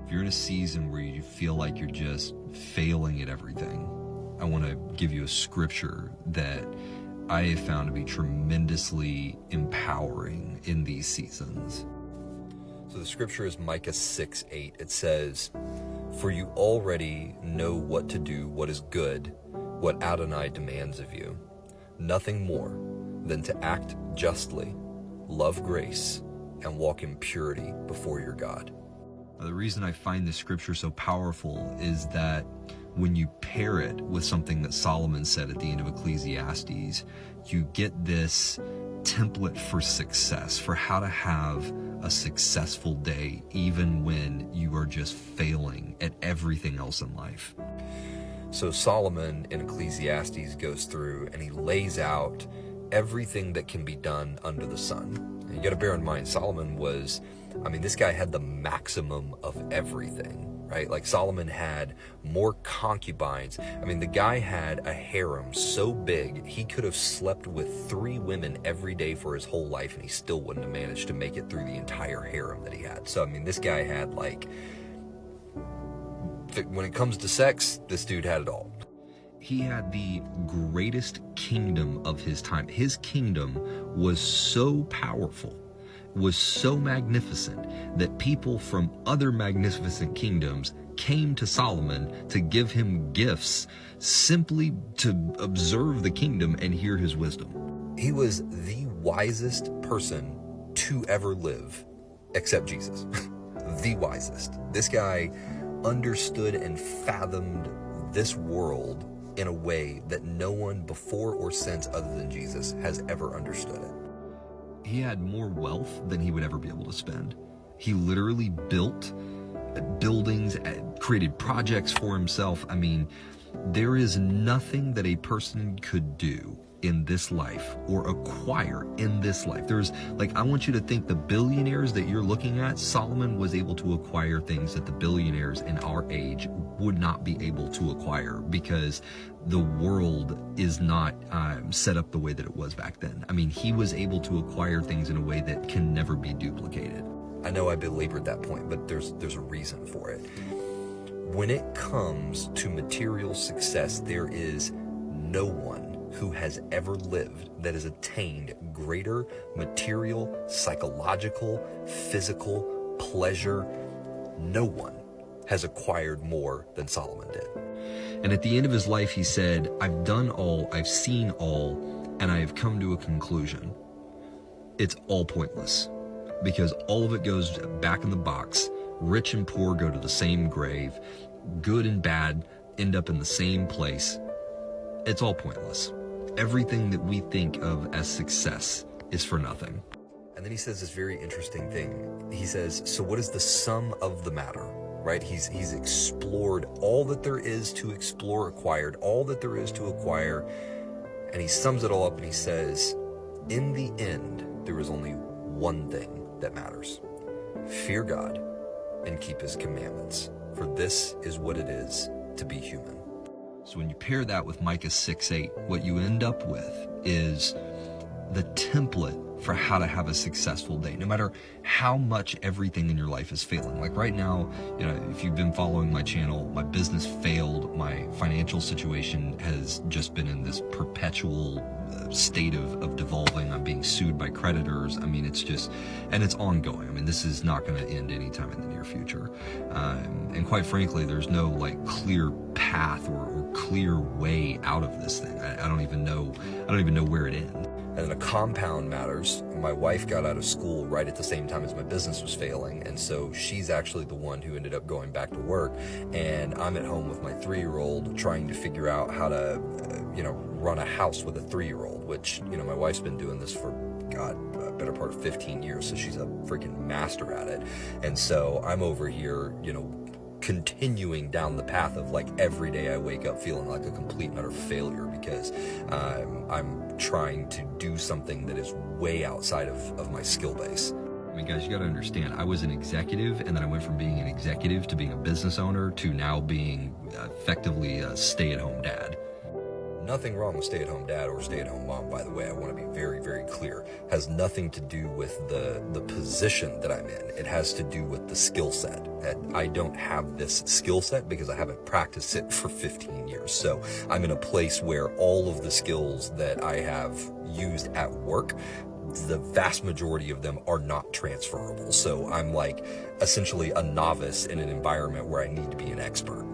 If you're in a season where you feel like you're just failing at everything, I want to give you a scripture that I have found to be tremendously empowering in these seasons. So the scripture is Micah 6:8. It says, "For you already know what to do, what is good, what Adonai demands of you. Nothing more than to act justly, love grace, and walk in purity before your God." The reason I find this scripture so powerful is that when you pair it with something that Solomon said at the end of Ecclesiastes, you get this template for success, for how to have a successful day even when you are just failing at everything else in life. So Solomon in Ecclesiastes goes through and he lays out everything that can be done under the sun. And you got to bear in mind, Solomon was, this guy had the maximum of everything, right? Like Solomon had more concubines. The guy had a harem so big, he could have slept with 3 women every day for his whole life and he still wouldn't have managed to make it through the entire harem that he had. So, this guy had when it comes to sex, this dude had it all. He had the greatest kingdom of his time. His kingdom was so powerful, was so magnificent, that people from other magnificent kingdoms came to Solomon to give him gifts simply to observe the kingdom and hear his wisdom. He was the wisest person to ever live, except Jesus. The wisest. This guy understood and fathomed this world in a way that no one before or since other than Jesus has ever understood it. He had more wealth than he would ever be able to spend. He literally built buildings, created projects for himself. There is nothing that a person could do in this life or acquire in this life. I want you to think the billionaires that you're looking at, Solomon was able to acquire things that the billionaires in our age would not be able to acquire because the world is not set up the way that it was back then. He was able to acquire things in a way that can never be duplicated. I know I belabored that point, but there's a reason for it. When it comes to material success, there is no one who has ever lived that has attained greater material, psychological, physical pleasure. No one has acquired more than Solomon did. And at the end of his life, he said, "I've done all, I've seen all, and I have come to a conclusion. It's all pointless because all of it goes back in the box. Rich and poor go to the same grave. Good and bad end up in the same place. It's all pointless. Everything that we think of as success is for nothing." And then he says this very interesting thing. He says, so what is the sum of the matter, right? He's explored all that there is to explore, acquired all that there is to acquire, and he sums it all up and he says, in the end, there is only one thing that matters. Fear God and keep his commandments, for this is what it is to be human. So when you pair that with Micah 6:8, what you end up with is the template for how to have a successful day, no matter how much everything in your life is failing. Like right now, if you've been following my channel, my business failed. My financial situation has just been in this perpetual state of devolving. I'm being sued by creditors. It's ongoing. This is not going to end anytime in the near future. And quite frankly, there's no clear path or clear way out of this thing. I don't even know where it ends. And then a compound matters. My wife got out of school right at the same time as my business was failing, and so she's actually the one who ended up going back to work, and I'm at home with my 3-year-old trying to figure out how to, run a house with a 3-year-old, which, my wife's been doing this for, a better part of 15 years, so she's a freaking master at it. And so I'm over here, continuing down the path of every day I wake up feeling like a complete and utter failure because I'm trying to do something that is way outside of my skill base. Guys, you got to understand, I was an executive, and then I went from being an executive to being a business owner to now being effectively a stay-at-home dad. Nothing wrong with stay-at-home dad or stay-at-home mom, by the way. I want to be very, very clear. Has nothing to do with the position that I'm in. It has to do with the skill set. And I don't have this skill set because I haven't practiced it for 15 years. So I'm in a place where all of the skills that I have used at work, the vast majority of them are not transferable. So I'm like essentially a novice in an environment where I need to be an expert.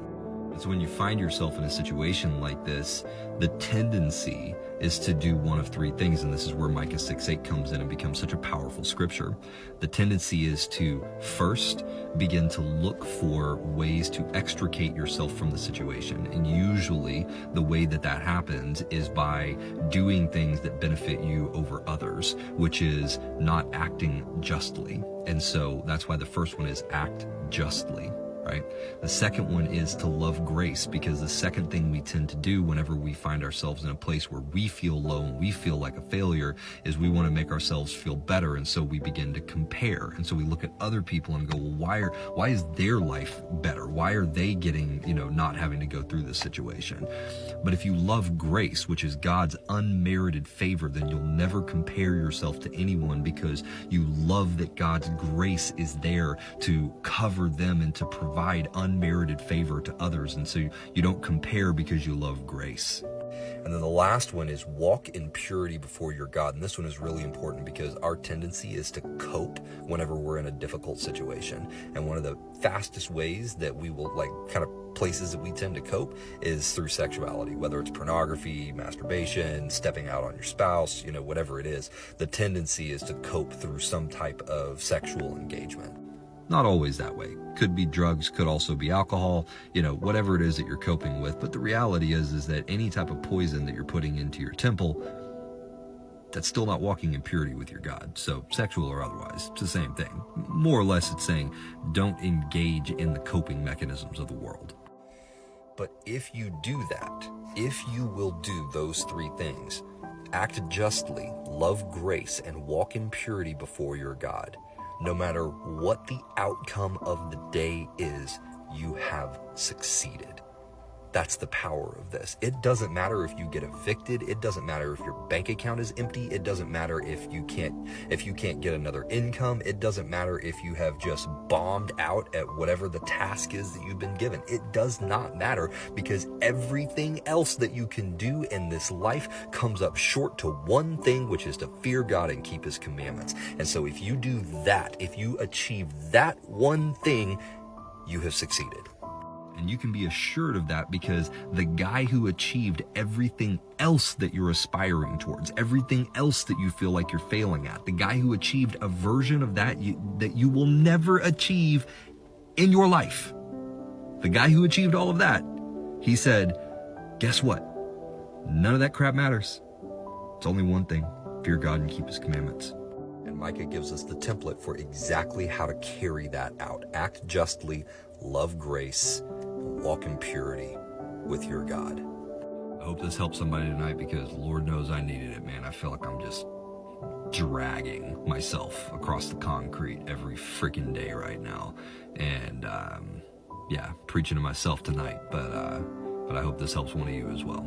So when you find yourself in a situation like this, the tendency is to do one of three things, and this is where Micah 6:8 comes in and becomes such a powerful scripture. The tendency is to first begin to look for ways to extricate yourself from the situation. And usually the way that happens is by doing things that benefit you over others, which is not acting justly. And so that's why the first one is act justly. Right? The second one is to love grace, because the second thing we tend to do whenever we find ourselves in a place where we feel low and we feel like a failure is we want to make ourselves feel better. And so we begin to compare. And so we look at other people and go, well, why is their life better? Why are they getting, not having to go through this situation? But if you love grace, which is God's unmerited favor, then you'll never compare yourself to anyone, because you love that God's grace is there to cover them and to provide unmerited favor to others. And so you don't compare because you love grace. And then the last one is walk in purity before your God. And this one is really important because our tendency is to cope whenever we're in a difficult situation. And one of the fastest ways that we will places that we tend to cope is through sexuality, whether it's pornography, masturbation, stepping out on your spouse, whatever it is. The tendency is to cope through some type of sexual engagement. Not always that way. Could be drugs, could also be alcohol, whatever it is that you're coping with. But the reality is that any type of poison that you're putting into your temple, that's still not walking in purity with your God. So sexual or otherwise, it's the same thing. More or less it's saying don't engage in the coping mechanisms of the world. But if you do that, if you will do those three things, act justly, love grace, and walk in purity before your God, no matter what the outcome of the day is, you have succeeded. That's the power of this. It doesn't matter if you get evicted. It doesn't matter if your bank account is empty. It doesn't matter if you can't get another income. It doesn't matter if you have just bombed out at whatever the task is that you've been given. It does not matter, because everything else that you can do in this life comes up short to one thing, which is to fear God and keep his commandments. And so if you do that, if you achieve that one thing, you have succeeded. And you can be assured of that, because the guy who achieved everything else that you're aspiring towards, everything else that you feel like you're failing at, the guy who achieved a version of that that you will never achieve in your life, the guy who achieved all of that, he said, guess what? None of that crap matters. It's only one thing: fear God and keep his commandments. And Micah gives us the template for exactly how to carry that out. Act justly, love grace, walk in purity with your God. I hope this helps somebody tonight, because Lord knows I needed it, man. I feel like I'm just dragging myself across the concrete every freaking day right now. And preaching to myself tonight, but I hope this helps one of you as well.